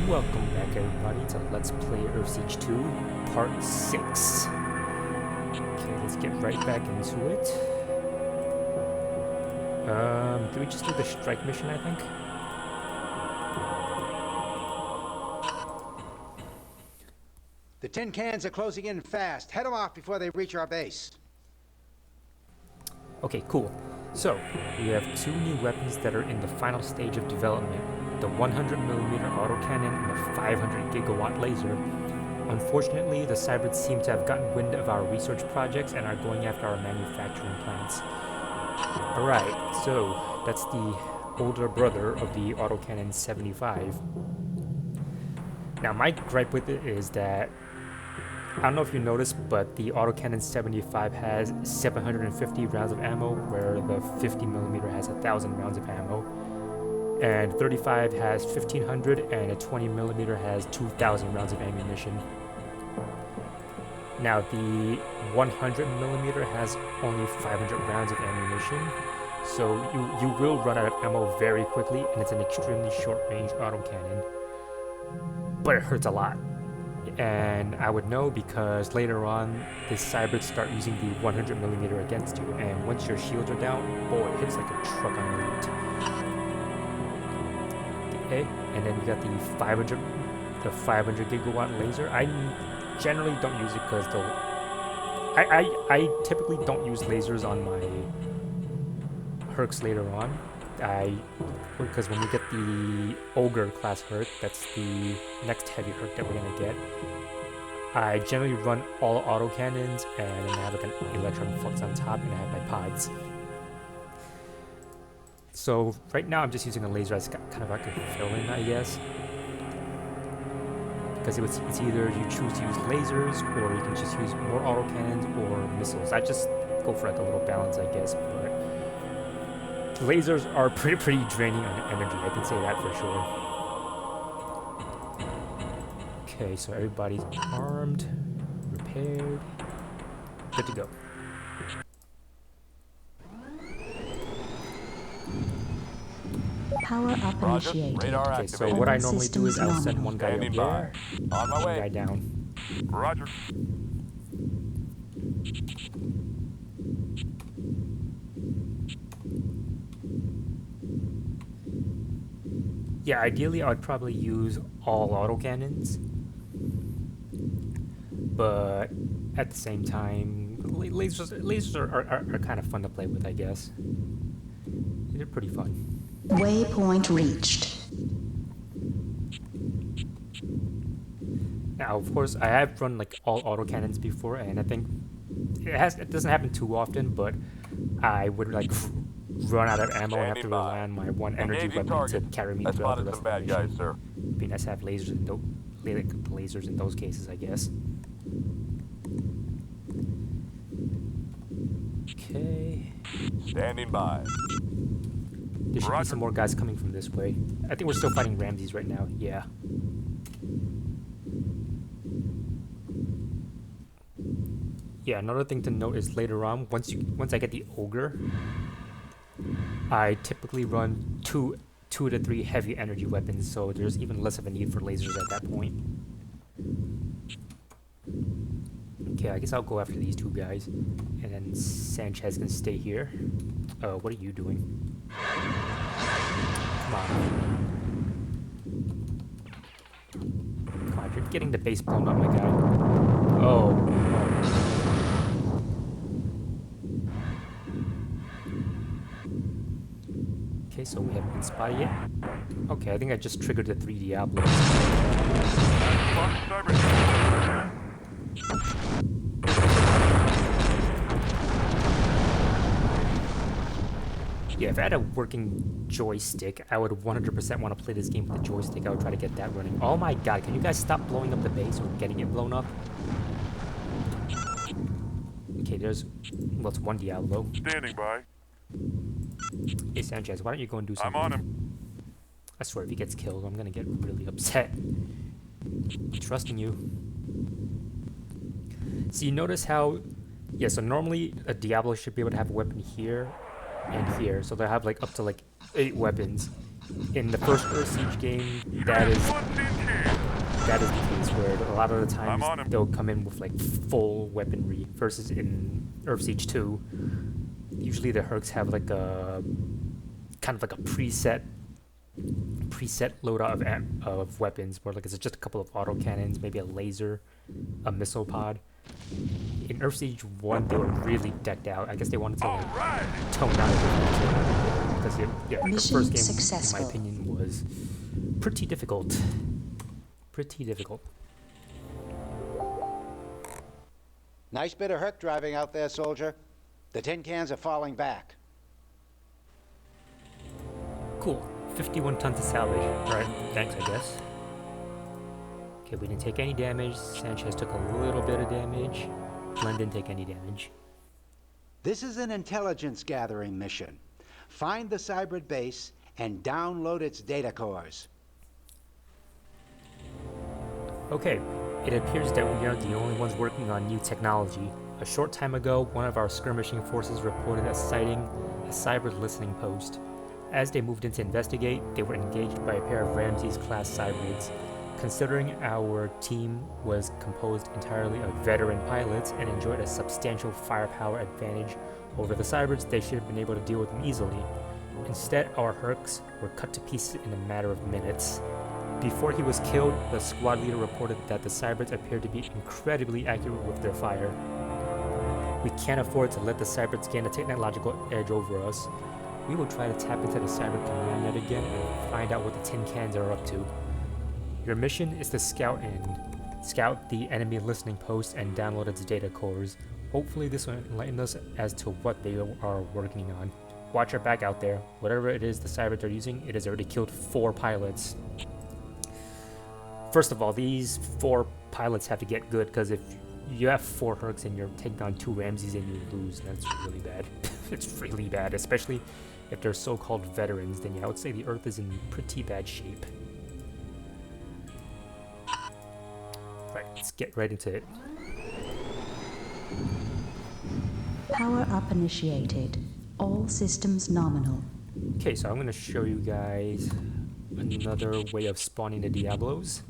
Welcome back everybody to Let's Play Earthsiege 2, Part 6. Okay, let's get right back into it. Can we just do the strike mission, I think? The tin cans are closing in fast. Head them off before they reach our base. Okay, cool. So, we have two new weapons that are in the final stage of development. The 100mm autocannon and the 500 gigawatt laser. Unfortunately, the cybrids seem to have gotten wind of our research projects and are going after our manufacturing plants. Alright, so that's the older brother of the autocannon 75. Now my gripe with it is that, I don't know if you noticed, but the autocannon 75 has 750 rounds of ammo, where the 50mm has 1,000 rounds of ammo. And 35 has 1,500, and a 20mm has 2,000 rounds of ammunition. Now the 100mm has only 500 rounds of ammunition, so you will run out of ammo very quickly, and it's an extremely short-range autocannon. But it hurts a lot. And I would know because later on, the cybrids start using the 100mm against you, and once your shields are down, boy, it hits like a truck on your route. Okay, and then we got the 500 gigawatt laser. I generally don't use it because I typically don't use lasers on my hercs later on. Because when we get the ogre class herc, that's the next heavy herc that we're gonna get, I generally run all autocannons, and then I have like an electron flux on top, and I have my pods. So right now I'm just using a laser as kind of like a fill-in, I guess. Because it's either you choose to use lasers, or you can just use more autocannons or missiles. I just go for like a little balance, I guess. But lasers are pretty draining on energy, I can say that for sure. Okay, so everybody's armed, repaired, good to go. Power up initiated. Radar Okay, so what I normally do is I'll send one guy up there, On my one way. guy down. Roger. Yeah, ideally I would probably use all autocannons, but at the same time, lasers are kind of fun to play with, I guess. They're pretty fun. Waypoint reached. Now, of course, I have run like all autocannons before, and I think it doesn't happen too often, but I would like run out of ammo and have to rely on my one energy weapon to carry me throughout the rest of the mission. Sir. It'd be nice to have lasers in those cases, I guess. Okay. Standing by. There should be some more guys coming from this way. I think we're still fighting Ramses right now. Yeah. Yeah, another thing to note is later on, once I get the ogre, I typically run two to three heavy energy weapons, so there's even less of a need for lasers at that point. Okay, I guess I'll go after these two guys, and then Sanchez can stay here. What are you doing? Come on. Come on, you're getting the base blown up, my guy. Oh. Okay, so we haven't been spotted yet. Okay, I think I just triggered the 3 Diablos. Yeah, if I had a working joystick, I would 100% want to play this game with the joystick. I would try to get that running. Oh my god, can you guys stop blowing up the base or getting it blown up? Okay, there's... well, it's one Diablo. Standing by. Hey, Sanchez, why don't you go and do something? I'm on him. I swear, if he gets killed, I'm gonna get really upset. I'm trusting you. So you notice how... yeah, so normally a Diablo should be able to have a weapon here and here, so they'll have like up to like 8 weapons. in the first Earthsiege game, that is the case where a lot of the I'm on times him. they'll come in with like full weaponry versus in Earthsiege 2. Usually the Hercs have like a kind of like a preset loadout of weapons where like it's just a couple of autocannons, maybe a laser, a missile pod. In Earthsiege 1 they were really decked out. I guess they wanted to All like right. tone down the difficulty because the Mission first game successful. in my opinion was pretty difficult. Nice bit of Herc driving out there, soldier. The tin cans are falling back. Cool. 51 tons of salvage. Alright, thanks, I guess. Okay, we didn't take any damage. Sanchez took a little bit of damage. Glenn didn't take any damage. This is an intelligence gathering mission. Find the Cybrid base and download its data cores. Okay, it appears that we aren't the only ones working on new technology. A short time ago, one of our skirmishing forces reported a sighting a Cybrid listening post. As they moved in to investigate, they were engaged by a pair of Ramses-class Cybrids. Considering our team was composed entirely of veteran pilots and enjoyed a substantial firepower advantage over the Cybrids, they should have been able to deal with them easily. Instead, our Hercs were cut to pieces in a matter of minutes. Before he was killed, the squad leader reported that the Cybrids appeared to be incredibly accurate with their fire. We can't afford to let the Cybrids gain a technological edge over us. We will try to tap into the Cybrid command net again and find out what the tin cans are up to. Your mission is to scout the enemy listening post and download its data cores. Hopefully this will enlighten us as to what they are working on. Watch your back out there. Whatever it is the Cybrids are using, it has already killed 4 pilots. First of all, these 4 pilots have to get good, because if you have 4 Hercs and you're taking on 2 Ramses and you lose, that's really bad. It's really bad, especially if they're so-called veterans. Then yeah, I would say the Earth is in pretty bad shape. Right, let's get right into it. Power up initiated. All systems nominal. Okay, so I'm going to show you guys another way of spawning the Diablos.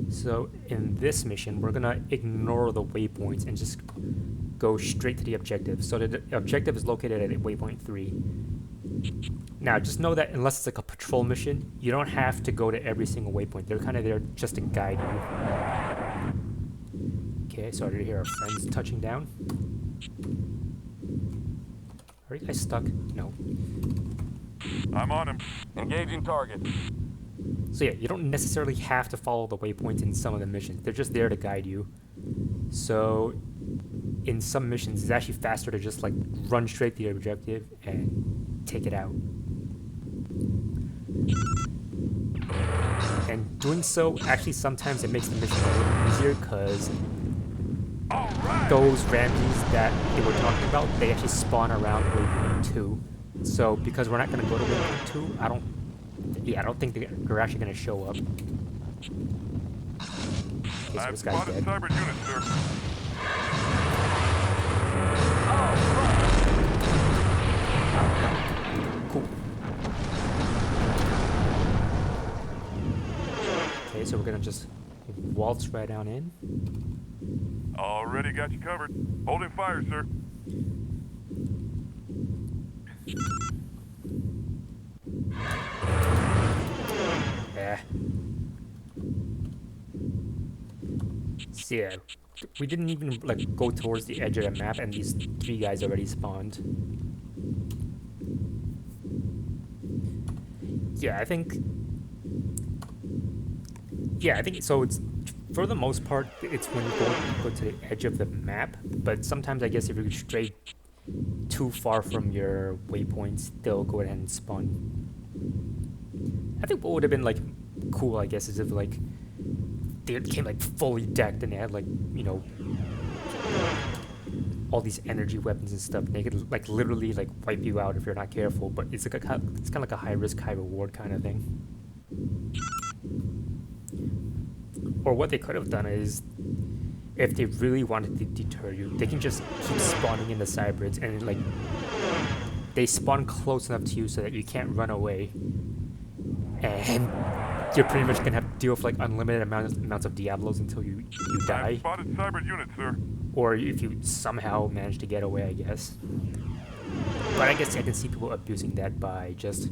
So in this mission, we're going to ignore the waypoints and just go straight to the objective. So the objective is located at waypoint 3. Now, just know that unless it's like a patrol mission, you don't have to go to every single waypoint. They're kind of there just to guide you. Okay, so I already hear our friends touching down. Are you guys stuck? No. I'm on him. Engaging target. So yeah, you don't necessarily have to follow the waypoints in some of the missions. They're just there to guide you. So in some missions, it's actually faster to just like run straight to the objective and take it out. And doing so, actually sometimes it makes the mission a little easier, because those Ramses that they were talking about, they actually spawn around waypoint 2. So because we're not going to go to waypoint 2, I don't think they're actually going to show up. Okay, so I've this guy's spotted dead. cyber units, sir. Cool. Okay, so we're going to just waltz right on in. Already got you covered. Holding fire, sir. Yeah. So yeah, we didn't even like go towards the edge of the map, and these 3 guys already spawned. Yeah, I think so. It's for the most part, it's when you go to the edge of the map. But sometimes I guess if you stray too far from your waypoints, they'll go ahead and spawn. I think what would have been like cool, I guess, is if like they came like fully decked and they had like, you know, all these energy weapons and stuff. And they could like literally like wipe you out if you're not careful. But it's like it's kind of like a high risk, high reward kind of thing. Or what they could have done is, if they really wanted to deter you, they can just keep spawning in the Cybrids, and like they spawn close enough to you so that you can't run away. and you're pretty much gonna have to deal with like unlimited amounts of Diablos until you I've die, spotted cyber units, sir. or if you somehow manage to get away, I guess. But I guess I can see people abusing that by just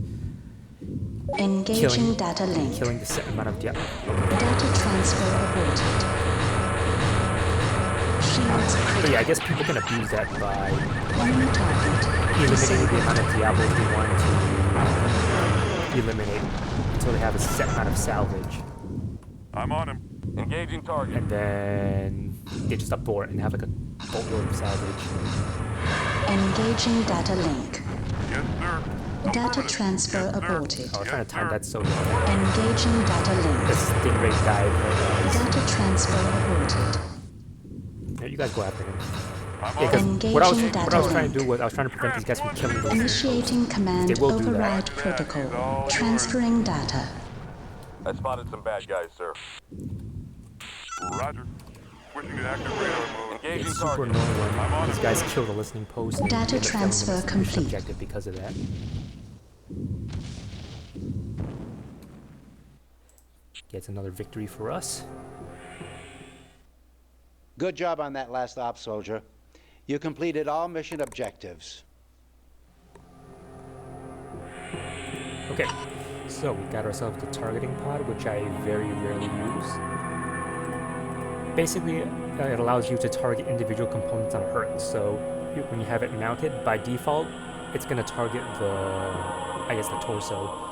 Engaging data link. killing the set amount of Diablos. Data transfer aborted. Shields But critical. yeah, I guess people can abuse that by Enemy target. eliminating the amount Disabled. of Diablos they want to eliminate until they have a set amount of salvage. I'm on him. Engaging target. And then they just abort and have like a boatload of salvage. Engaging data link. Yes, sir. Data Affirmative. transfer Yes, sir. aborted. I was trying to time sir. that so well. Engaging data The link. stingray died. But, Data transfer aborted. yeah, you guys go after him. I'm Yeah, on 'cause him. what I was Engaging what I was data trying to link. do was I was trying to prevent these guys from killing those. Initiating command They will do that. override protocol. Transferring data. I spotted some bad guys, sir. Roger. Switching to active radar mode. Engaging It's super target. annoying I'm on when these it. guys kill the listening post. And Data end up failing the transfer mission complete. objective because of that. Gets another victory for us. Good job on that last op, soldier. You completed all mission objectives. Okay, so we got ourselves the targeting pod, which I very rarely use. Basically, it allows you to target individual components on a Herc. So when you have it mounted, by default, it's going to target the torso.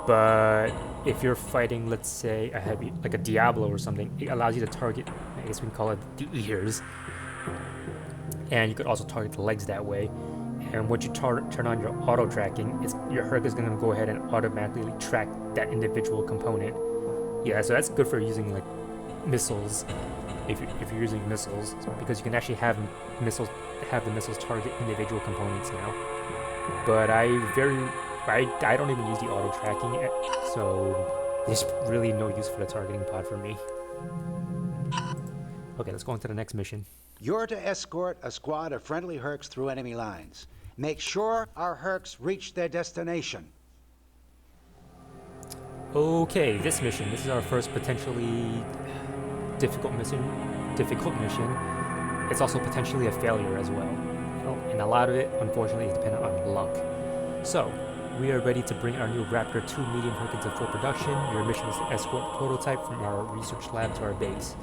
But if you're fighting, let's say, a heavy, like a Diablo or something, it allows you to target, I guess we can call it the ears. And you could also target the legs that way. And once you turn on your auto tracking, your Herc is going to go ahead and automatically track that individual component. Yeah, so that's good for using like missiles, if you're using missiles, because you can actually have the missiles target individual components now. But I don't even use the auto tracking, so there's really no use for the targeting pod for me. Okay, let's go on to the next mission. You're to escort a squad of friendly Hercs through enemy lines. Make sure our Hercs reach their destination. Okay, this is our first potentially difficult mission. It's also potentially a failure as well. And a lot of it, unfortunately, is dependent on luck. So, we are ready to bring our new Raptor 2 medium Herc into full production. Your mission is to escort a prototype from our research lab to our base.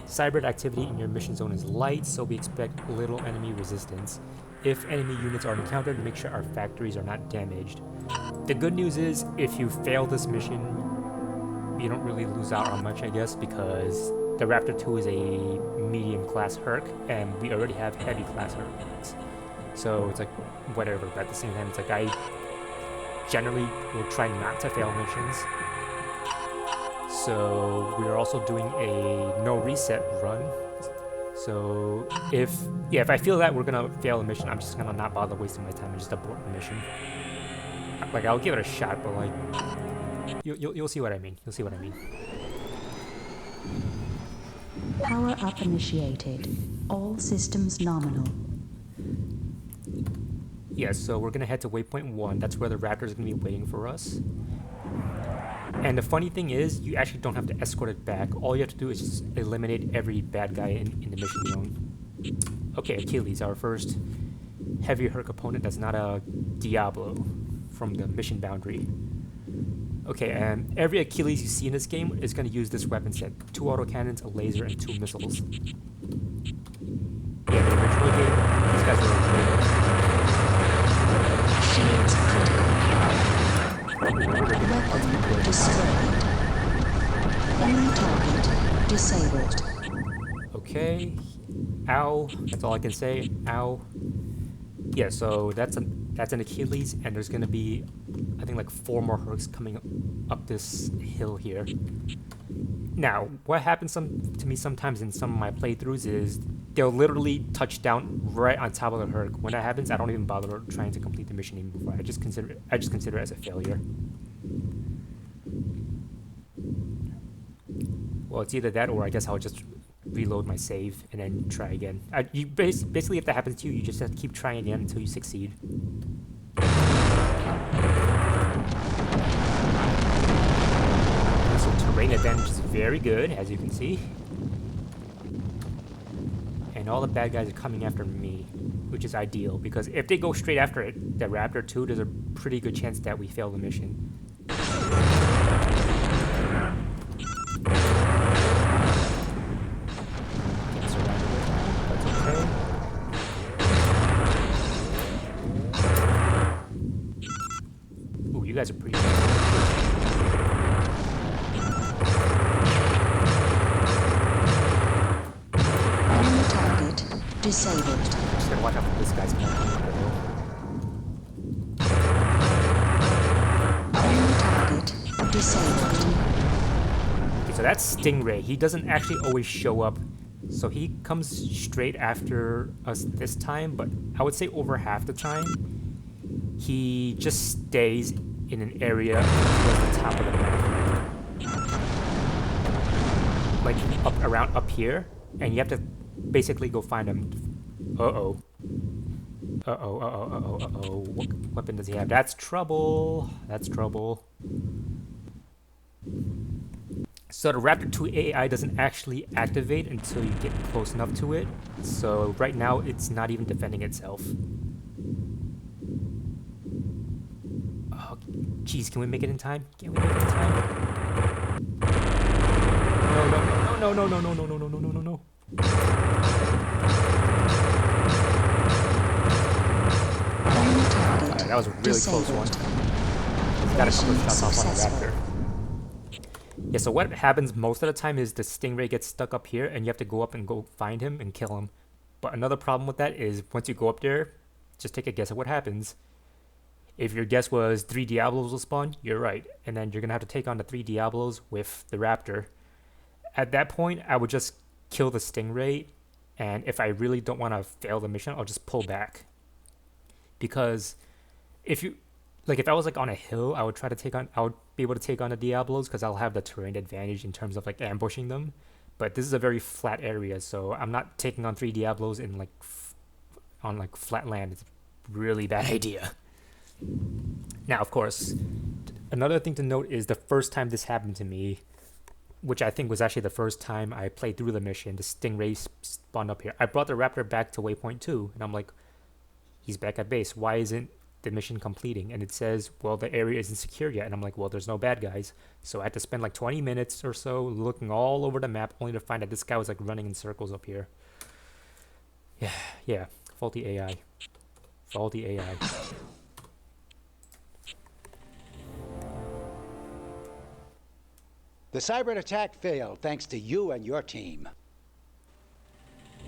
Cyber activity in your mission zone is light, so we expect little enemy resistance. If enemy units are encountered, make sure our factories are not damaged. The good news is, if you fail this mission, you don't really lose out on much, I guess, because the Raptor 2 is a medium class Herc, and we already have heavy class Hercs. So it's like, whatever, but at the same time, it's like I generally will try not to fail missions. So we are also doing a no reset run. So if I feel that we're gonna fail a mission, I'm just gonna not bother wasting my time and just abort the mission. Like, I'll give it a shot, but like, you'll see what I mean. You'll see what I mean. Power up initiated. All systems nominal. Yeah, so we're gonna head to waypoint 1. That's where the Raptor is gonna be waiting for us. And the funny thing is, you actually don't have to escort it back. All you have to do is just eliminate every bad guy in the mission zone. Okay, Achilles, our first heavy Herc opponent that's not a Diablo from the mission boundary. Okay, and every Achilles you see in this game is going to use this weapon set. 2 autocannons, a laser, and 2 missiles. Yeah, the original game, these guys were Shields critical. Weapon destroyed. Enemy target disabled. okay. Ow. That's all I can say. Ow. Yeah, so that's an Achilles, and there's gonna be, I think, like 4 more Hercs coming up this hill here. Now, what happens to me sometimes in some of my playthroughs is they'll literally touch down right on top of the Herc. When that happens, I don't even bother trying to complete the mission even before. I just consider it as a failure. Well, it's either that, or I guess I'll just reload my save and then try again. You basically, if that happens to you, you just have to keep trying again until you succeed. advantage is very good, as you can see. And all the bad guys are coming after me, which is ideal, because if they go straight after it, the Raptor too, there's a pretty good chance that we fail the mission. Getting surrounded right now, that's okay. Ooh, you guys are pretty good. Enemy target disabled. Just gotta watch out for this guy's coming. Enemy target disabled. Okay, so that's Stingray. He doesn't actually always show up. So he comes straight after us this time, but I would say over half the time, he just stays in an area towards the top of the map. Like around up here, and you have to basically go find him. Uh-oh. Uh-oh, uh-oh, uh-oh, uh-oh. What weapon does he have? That's trouble. That's trouble. So the Raptor 2 AI doesn't actually activate until you get close enough to it. So right now, it's not even defending itself. Oh, geez, can we make it in time? Can we make it in time? No, no, no, no, no, no, no, no, no, no, no, no. Enemy target Alright, that was a really close one. Got a couple of shots off on the Raptor. Yeah, so what happens most of the time is the Stingray gets stuck up here and you have to go up and go find him and kill him. But another problem with that is once you go up there, just take a guess at what happens. If your guess was 3 Diablos will spawn, you're right. And then you're going to have to take on the 3 Diablos with the Raptor. At that point, I would just kill the Stingray. And if I really don't want to fail the mission, I'll just pull back. Because if you... Like, if I was, like, on a hill, I would be able to take on the Diablos because I'll have the terrain advantage in terms of, like, ambushing them. But this is a very flat area, so I'm not taking on 3 Diablos in, like, on, like, flat land. It's a really bad idea. Now, of course, another thing to note is the first time this happened to me, which I think was actually the first time I played through the mission, the Stingray spawned up here. I brought the Raptor back to waypoint 2, and I'm like, he's back at base. Why isn't the mission completing? And it says, well, the area isn't secure yet. And I'm like, well, there's no bad guys. So I had to spend like 20 minutes or so looking all over the map only to find that this guy was like running in circles up here. Yeah, faulty AI. Faulty AI. The cyber attack failed thanks to you and your team.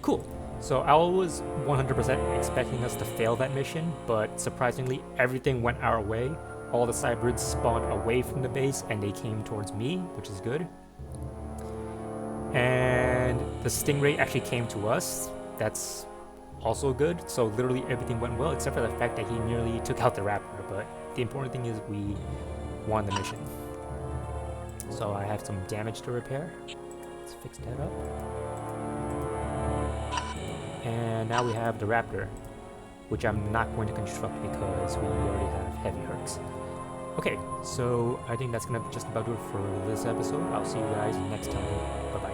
Cool. So I was 100% expecting us to fail that mission, but surprisingly, everything went our way. All the cybrids spawned away from the base, and they came towards me, which is good. And the Stingray actually came to us. That's also good. So literally everything went well, except for the fact that he nearly took out the Raptor. But the important thing is we won the mission. So I have some damage to repair. Let's fix that up. And now we have the Raptor, which I'm not going to construct because we already have heavy hercs. Okay, so I think that's going to just about do it for this episode. I'll see you guys next time. Bye-bye.